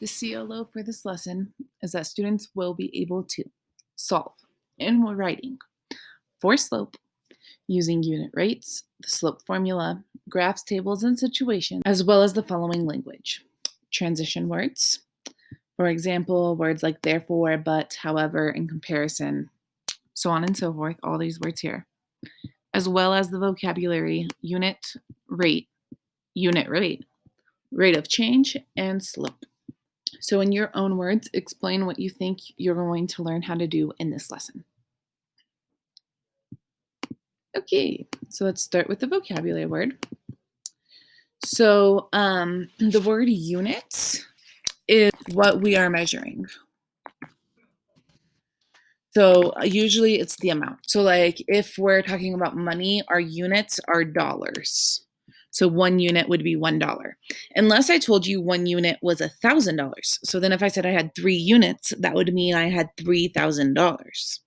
The CLO for this lesson is that students will be able to solve in writing for slope using unit rates, the slope formula, graphs, tables, and situations, as well as the following language. Transition words, for example, words like therefore, but, however, in comparison, so on and so forth, all these words here, as well as the vocabulary unit, rate, rate of change, and slope. So in your own words, explain what you think you're going to learn how to do in this lesson. Okay, so let's start with the vocabulary word. So the word unit is what we are measuring. So usually it's the amount. So like if we're talking about money, our units are dollars. So 1 unit would be $1. Unless I told you 1 unit was $1,000. So then if I said I had 3 units, that would mean I had $3,000.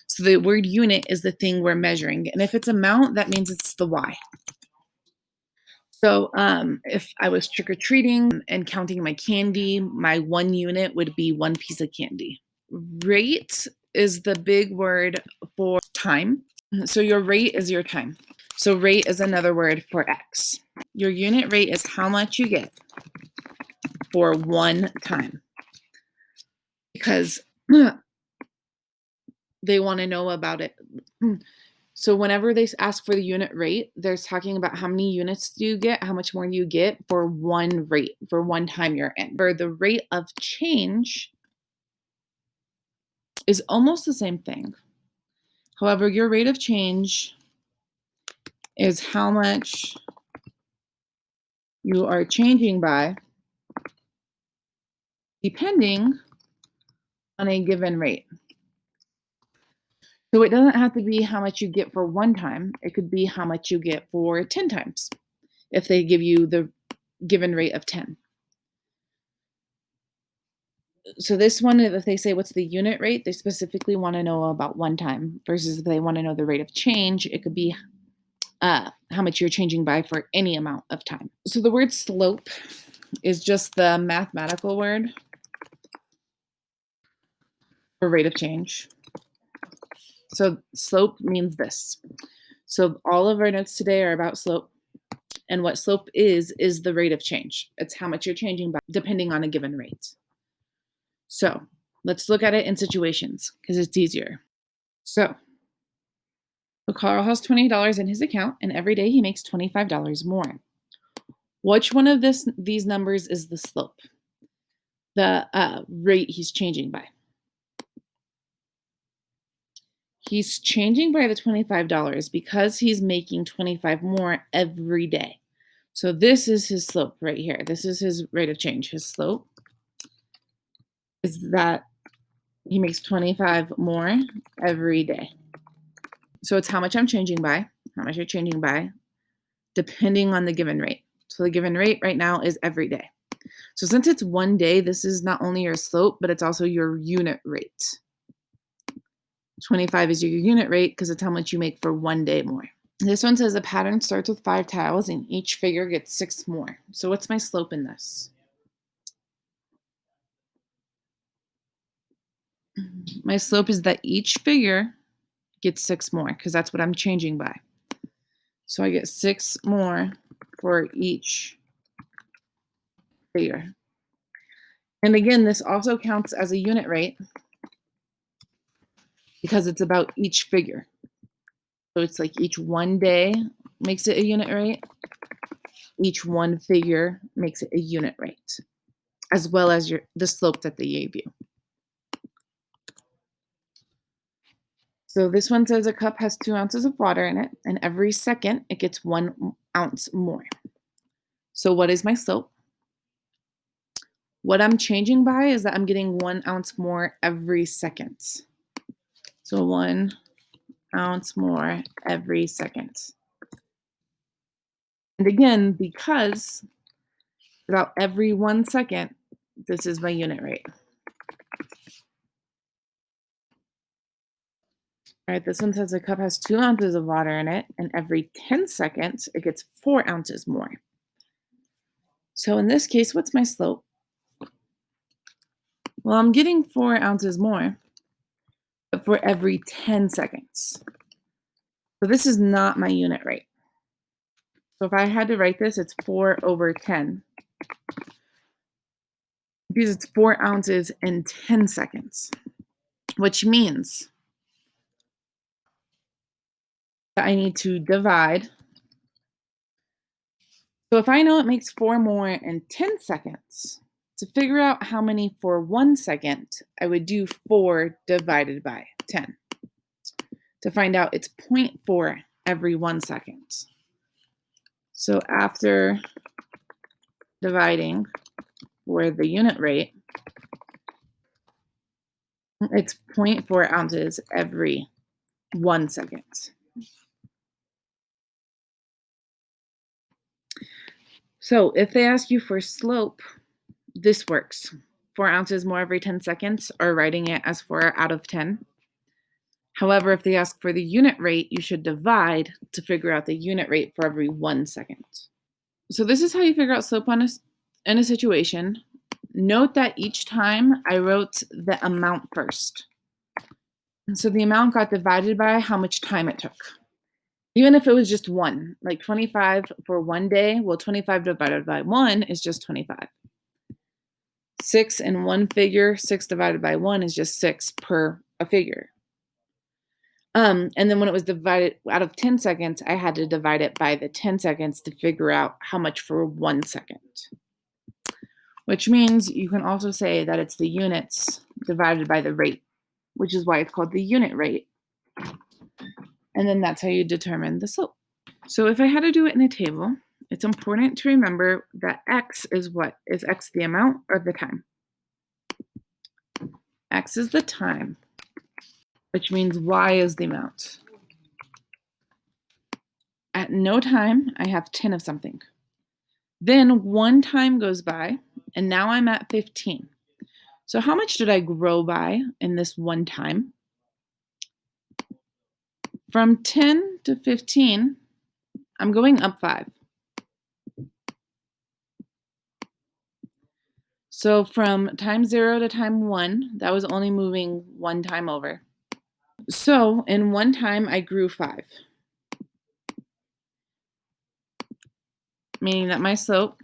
So the word unit is the thing we're measuring. And if it's amount, that means it's the Y. So if I was trick-or-treating and counting my candy, my 1 unit would be 1 piece of candy. Rate is the big word for time. So your rate is your time. So rate is another word for X. Your unit rate is how much you get for 1 time. Because they want to know about it. So whenever they ask for the unit rate, they're talking about how many units do you get, how much more you get for 1 rate, for 1 time you're in. For the rate of change is almost the same thing. However, your rate of change is how much you are changing by depending on a given rate. So it doesn't have to be how much you get for 1 time. It could be how much you get for 10 times if they give you the given rate of 10. So this one, if they say what's the unit rate, they specifically want to know about 1 time versus if they want to know the rate of change, it could be how much you're changing by for any amount of time. So the word slope is just the mathematical word for rate of change. So slope means this. So all of our notes today are about slope. And what slope is the rate of change. It's how much you're changing by depending on a given rate. So let's look at it in situations because it's easier. So Carl has $20 in his account, and every day he makes $25 more. Which one of these numbers is the slope? The rate he's changing by. He's changing by the $25 because he's making 25 more every day. So this is his slope right here. This is his rate of change. His slope is that he makes 25 more every day. So it's how much I'm changing by, how much you're changing by, depending on the given rate. So the given rate right now is every day. So since it's 1 day, this is not only your slope, but it's also your unit rate. 25 is your unit rate because it's how much you make for 1 day more. This one says the pattern starts with 5 tiles and each figure gets 6 more. So what's my slope in this? My slope is that each figure gets 6 more because that's what I'm changing by. So I get 6 more for each figure. And again, this also counts as a unit rate because it's about each figure. So it's like each 1 day makes it a unit rate. Each 1 figure makes it a unit rate, as well as the slope that they gave you. So this one says a cup has 2 ounces of water in it, and every second it gets 1 ounce more. So what is my slope? What I'm changing by is that I'm getting 1 ounce more every second. So 1 ounce more every second. And again, because about every 1 second, this is my unit rate. All right, this one says a cup has 2 ounces of water in it, and every 10 seconds, it gets 4 ounces more. So in this case, what's my slope? Well, I'm getting 4 ounces more, but for every 10 seconds. So this is not my unit rate. So if I had to write this, it's 4 over 10. Because it's 4 ounces in 10 seconds, which means that I need to divide. So if I know it makes 4 more in 10 seconds, to figure out how many for 1 second, I would do 4 divided by 10 to find out it's 0.4 every 1 second. So after dividing for the unit rate, it's 0.4 ounces every 1 second. So if they ask you for slope, this works. 4 ounces more every 10 seconds, or writing it as 4 out of 10. However, if they ask for the unit rate, you should divide to figure out the unit rate for every 1 second. So this is how you figure out slope in a situation. Note that each time I wrote the amount first. So the amount got divided by how much time it took. Even if it was just 1, like 25 for 1 day, well, 25 divided by 1 is just 25. 6 in one figure, 6 divided by 1 is just 6 per a figure. And then when it was divided out of 10 seconds, I had to divide it by the 10 seconds to figure out how much for 1 second. Which means you can also say that it's the units divided by the rate, which is why it's called the unit rate. And then that's how you determine the slope. So if I had to do it in a table, it's important to remember that x is what? Is x the amount or the time? X is the time, which means y is the amount. At no time, I have 10 of something. Then 1 time goes by, and now I'm at 15. So how much did I grow by in this 1 time? From 10 to 15, I'm going up 5. So from time 0 to time 1, that was only moving 1 time over. So in 1 time, I grew 5. Meaning that my slope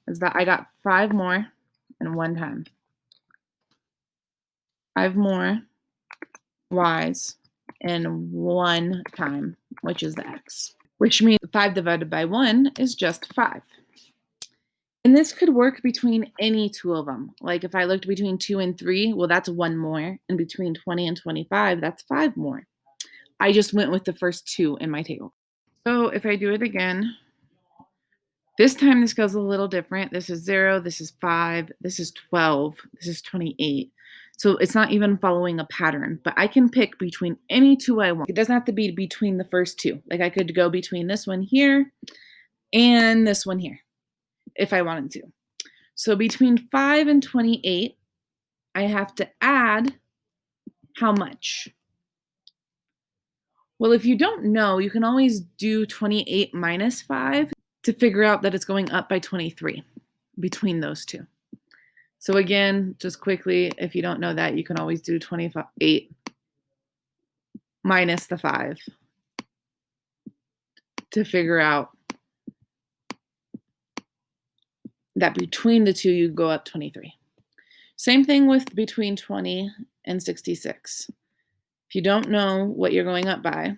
is that I got 5 more in 1 time. 5 more y's in 1 time, which is the x. Which means 5 divided by 1 is just 5. And this could work between any two of them. Like if I looked between 2 and 3, well, that's 1 more. And between 20 and 25, that's 5 more. I just went with the first 2 in my table. So if I do it again, this time this goes a little different. This is 0, this is 5, this is 12, this is 28. So it's not even following a pattern, but I can pick between any 2 I want. It doesn't have to be between the first 2. Like I could go between this one here and this one here if I wanted to. So between 5 and 28, I have to add how much? Well, if you don't know, you can always do 28 minus 5 to figure out that it's going up by 23 between those two. So again, just quickly, if you don't know that, you can always do 28 minus the 5 to figure out that between the two, you go up 23. Same thing with between 20 and 66. If you don't know what you're going up by,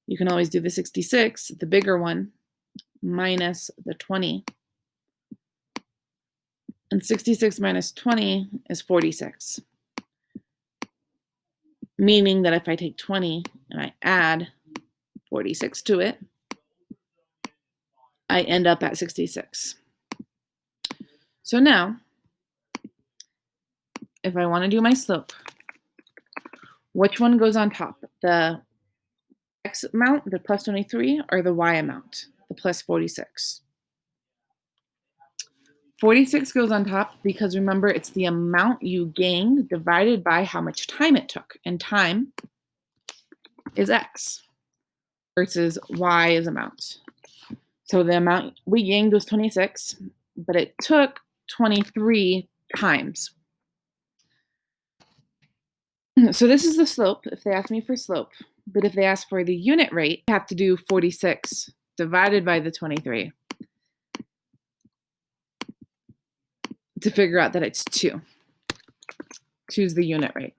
you can always do the 66, the bigger one, minus the 20. And 66 minus 20 is 46. Meaning that if I take 20 and I add 46 to it, I end up at 66. So now, if I want to do my slope, which one goes on top? The x amount, the plus 23, or the y amount, the plus 46? 46 goes on top because remember, it's the amount you gained divided by how much time it took. And time is x versus y is amount. So the amount we gained was 26, but it took 23 times. So this is the slope if they ask me for slope. But if they ask for the unit rate, I have to do 46 divided by the 23 to figure out that it's 2. 2 is the unit rate,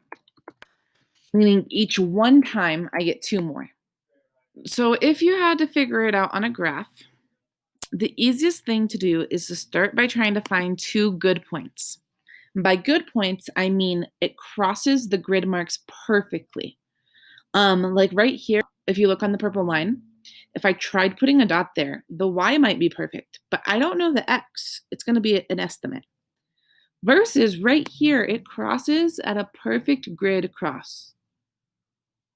meaning each one time I get 2 more. So if you had to figure it out on a graph, the easiest thing to do is to start by trying to find 2 good points. By good points, I mean it crosses the grid marks perfectly. Like right here, if you look on the purple line, if I tried putting a dot there, the y might be perfect, but I don't know the x. It's going to be an estimate. Versus right here, it crosses at a perfect grid cross,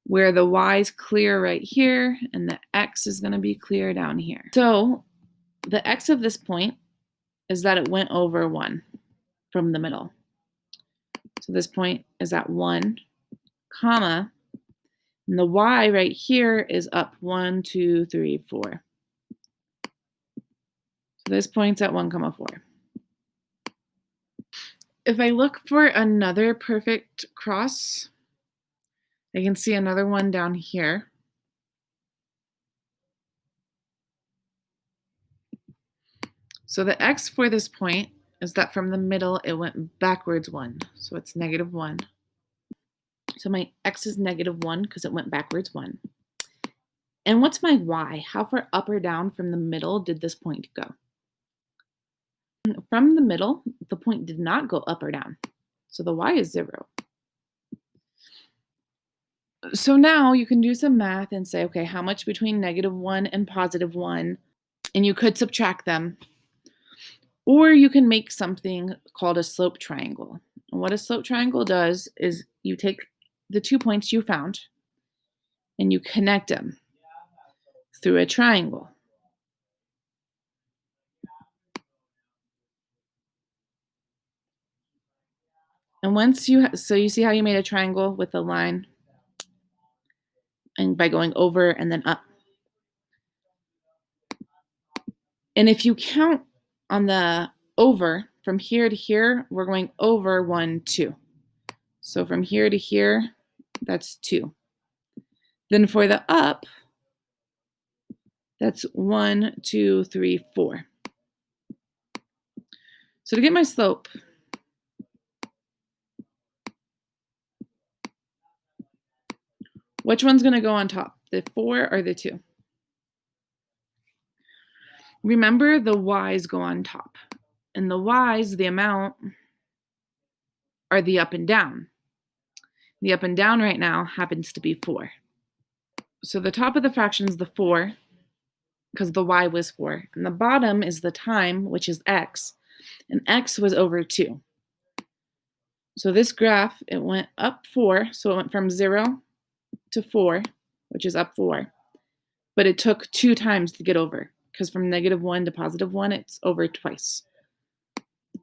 where the y is clear right here, and the x is going to be clear down here. So the x of this point is that it went over 1 from the middle. So this point is at 1, comma, and the y right here is up 1, 2, 3, 4. So this point's at 1, 4. If I look for another perfect cross, I can see another one down here. So the x for this point is that from the middle, it went backwards 1. So it's -1. So my x is -1 because it went backwards 1. And what's my y? How far up or down from the middle did this point go? From the middle, the point did not go up or down. So the y is 0. So now you can do some math and say, okay, how much between -1 and +1? And you could subtract them. Or you can make something called a slope triangle. And what a slope triangle does is you take the 2 points you found and you connect them through a triangle. And once so you see how you made a triangle with a line and by going over and then up. And if you count on the over from here to here, we're going over 1, 2. So from here to here, that's 2. Then for the up, that's 1, 2, 3, 4. So to get my slope, which one's going to go on top, the 4 or the 2? Remember, the y's go on top. And the y's, the amount, are the up and down. The up and down right now happens to be 4. So the top of the fraction is the 4, because the y was 4. And the bottom is the time, which is x. And x was over 2. So this graph, it went up 4. So it went from 0 to 4, which is up 4. But it took 2 times to get over, because from -1 to +1, it's over twice.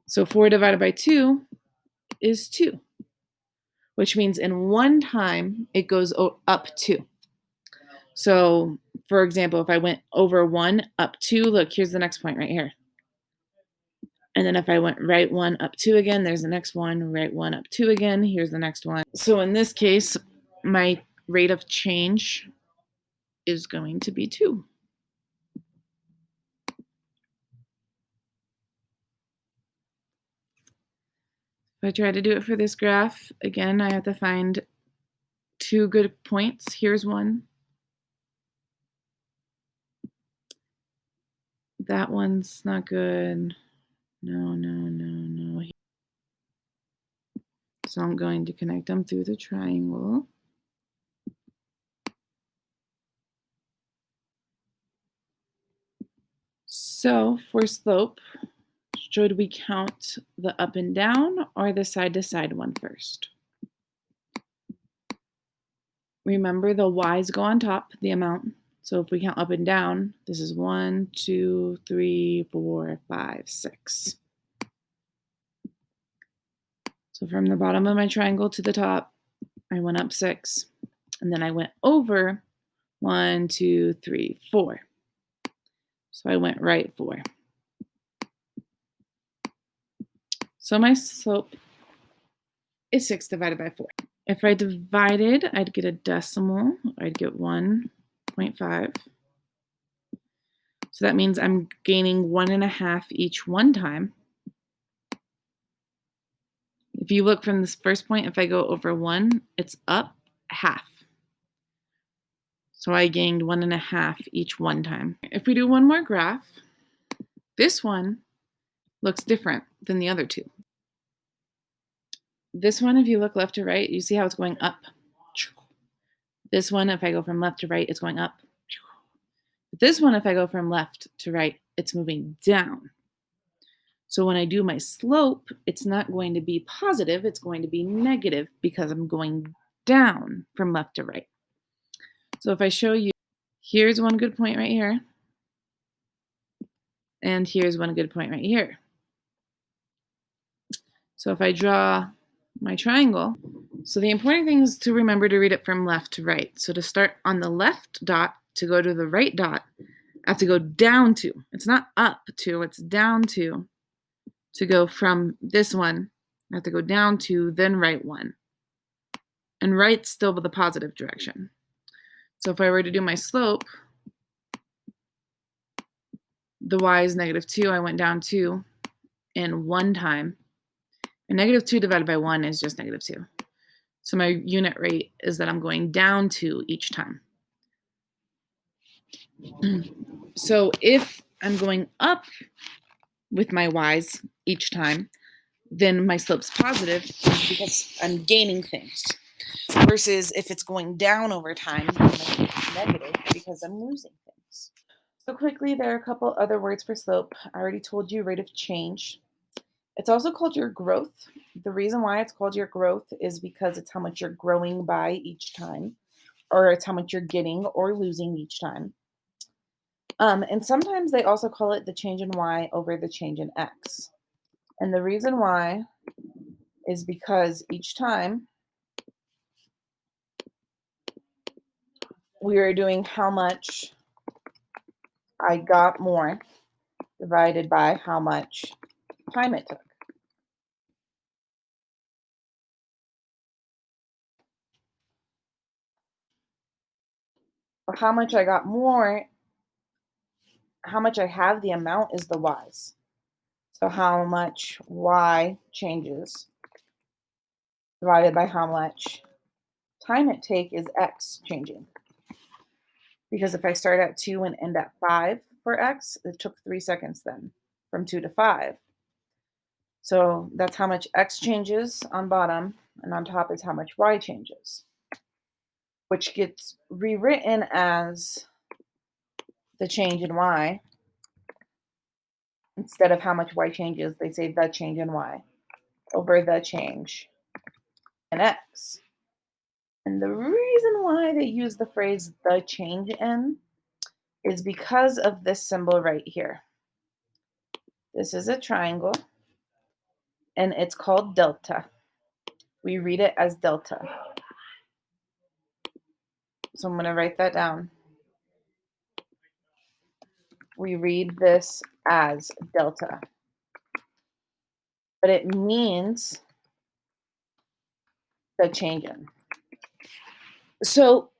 So 4 divided by 2 is 2, which means in one time it goes up 2. So, for example, if I went over 1, up 2, look, here's the next point right here. And then if I went right 1, up 2 again, there's the next one, right 1, up 2 again, here's the next one. So in this case, my rate of change is going to be 2. If I try to do it for this graph, again, I have to find 2 good points. Here's one. That one's not good. No, no, no, no. So I'm going to connect them through the triangle. So for slope, should we count the up and down or the side to side one first? Remember, the y's go on top, the amount. So if we count up and down, this is 1, 2, 3, 4, 5, 6. So from the bottom of my triangle to the top, I went up 6. And then I went over 1, 2, 3, 4. So I went right 4. So my slope is 6 divided by 4. If I divided, I'd get a decimal. I'd get 1.5. So that means I'm gaining 1.5 each one time. If you look from this first point, if I go over 1, it's up half. So I gained 1.5 each one time. If we do one more graph, this one looks different than the other two. This one, if you look left to right, you see how it's going up. This one, if I go from left to right, it's going up. But this one, if I go from left to right, it's moving down. So when I do my slope, it's not going to be positive, it's going to be negative because I'm going down from left to right. So if I show you, here's one good point right here, and here's one good point right here. So if I draw my triangle, so the important thing is to remember to read it from left to right. So to start on the left dot, to go to the right dot, I have to go down 2. It's not up 2, it's down 2. To go from this one, I have to go down 2, then right 1. And right's still the positive direction. So if I were to do my slope, the y is -2. I went down 2 and 1 time. And -2 divided by 1 is just -2. So my unit rate is that I'm going down 2 each time. So if I'm going up with my y's each time, then my slope's positive because I'm gaining things. Versus if it's going down over time, then it's negative because I'm losing things. So quickly, there are a couple other words for slope. I already told you rate of change. It's also called your growth. The reason why it's called your growth is because it's how much you're growing by each time, or it's how much you're getting or losing each time. And sometimes they also call it the change in y over the change in x. And the reason why is because each time we are doing how much I got more divided by how much time it took. How much I got more, how much I have, the amount is the y's. So how much y changes divided by how much time it take is x changing. Because if I start at 2 and end at 5 for x, it took 3 seconds then from 2 to 5. So that's how much x changes on bottom, and on top is how much y changes, which gets rewritten as the change in y. Instead of how much y changes, they say the change in y over the change in x. And the reason why they use the phrase the change in is because of this symbol right here. This is a triangle, and it's called delta. We read it as delta. So I'm going to write that down. We read this as delta. But it means the change in. So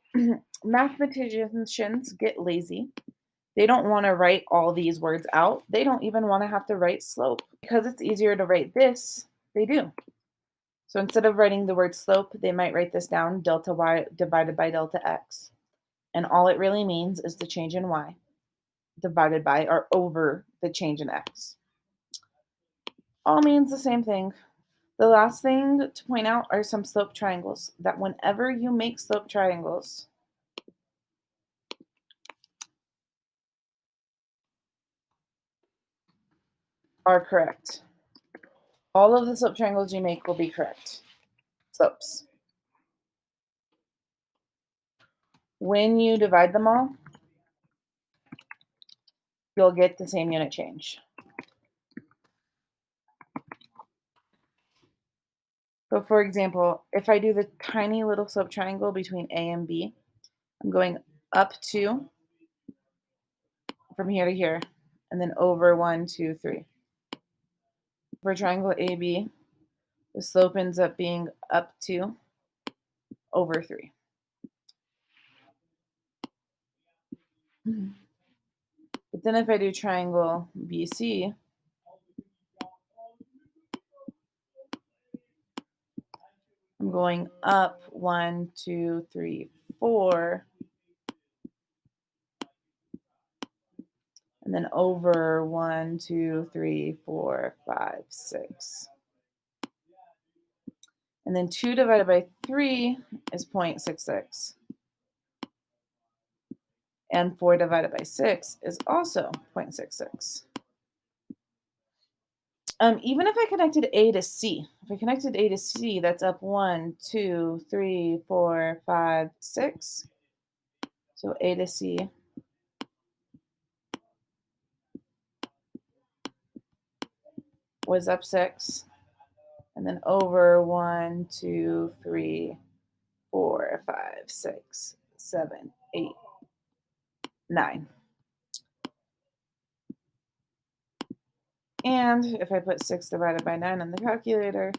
mathematicians get lazy. They don't want to write all these words out. They don't even want to have to write slope. Because it's easier to write this, they do. So instead of writing the word slope, they might write this down, delta y divided by delta x. And all it really means is the change in y divided by or over the change in x. All means the same thing. The last thing to point out are some slope triangles, that whenever you make slope triangles, are correct. All of the slope triangles you make will be correct. Slopes. When you divide them all, you'll get the same unit change. So for example, if I do the tiny little slope triangle between A and B, I'm going up 2 from here to here, and then over 1, 2, 3. For triangle AB, the slope ends up being up 2 over 3. But then if I do triangle BC, I'm going up 1, 2, 3, 4, and then over 1, 2, 3, 4, 5, 6. And then 2 divided by 3 is 0.66. And 4 divided by 6 is also 0.66. Even if I connected A to C, if I connected A to C, that's up 1, 2, 3, 4, 5, 6. So A to C was up 6. And then over 1, 2, 3, 4, 5, 6, 7, 8, 9. And if I put 6 divided by 9 on the calculator,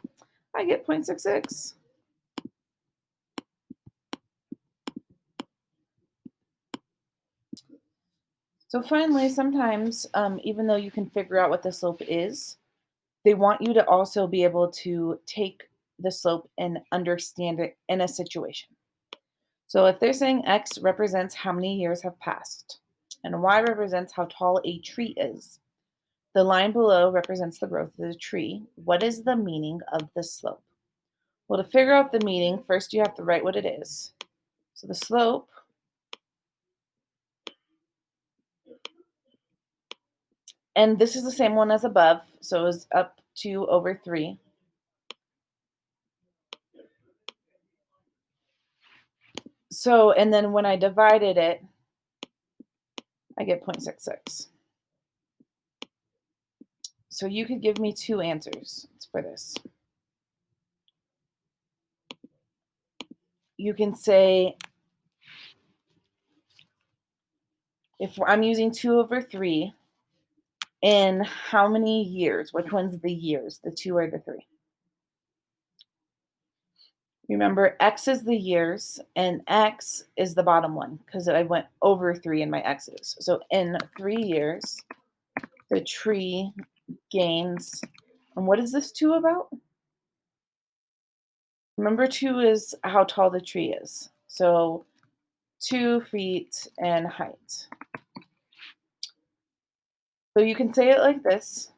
I get 0.66. So finally, sometimes, even though you can figure out what the slope is, they want you to also be able to take the slope and understand it in a situation. So if they're saying X represents how many years have passed, and Y represents how tall a tree is, the line below represents the growth of the tree. What is the meaning of the slope? Well, to figure out the meaning, first you have to write what it is. So the slope and this is the same one as above, so it was up 2 over 3. So, and then when I divided it, I get 0.66. So you could give me 2 answers for this. You can say, if I'm using 2 over 3, in how many years? Which one's the years? The 2 or the 3? Remember, X is the years, and X is the bottom one, because I went over 3 in my X's. So in 3 years, the tree gains, and what is this 2 about? Remember, 2 is how tall the tree is. So 2 feet in height. So you can say it like this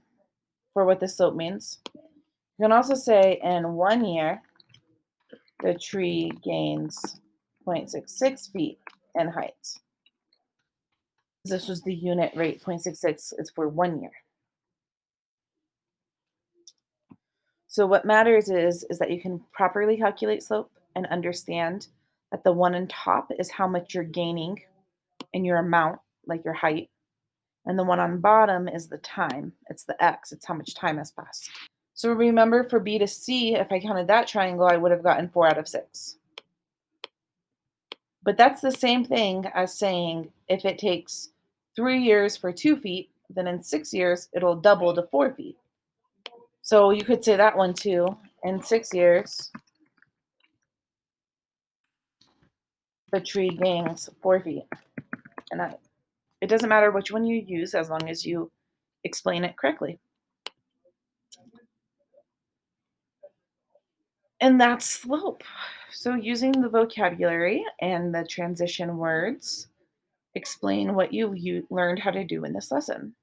for what the slope means. You can also say in 1 year, the tree gains 0.66 feet in height. This was the unit rate, 0.66 is for 1 year. So what matters is that you can properly calculate slope and understand that the one on top is how much you're gaining in your amount, like your height. And the one on bottom is the time. It's the X. It's how much time has passed. So remember, for B to C, if I counted that triangle, I would have gotten 4 out of 6. But that's the same thing as saying if it takes 3 years for 2 feet, then in 6 years, it'll double to 4 feet. So you could say that one too. In 6 years, the tree gains 4 feet. And it doesn't matter which one you use as long as you explain it correctly. And that's slope. So using the vocabulary and the transition words, explain what you learned how to do in this lesson.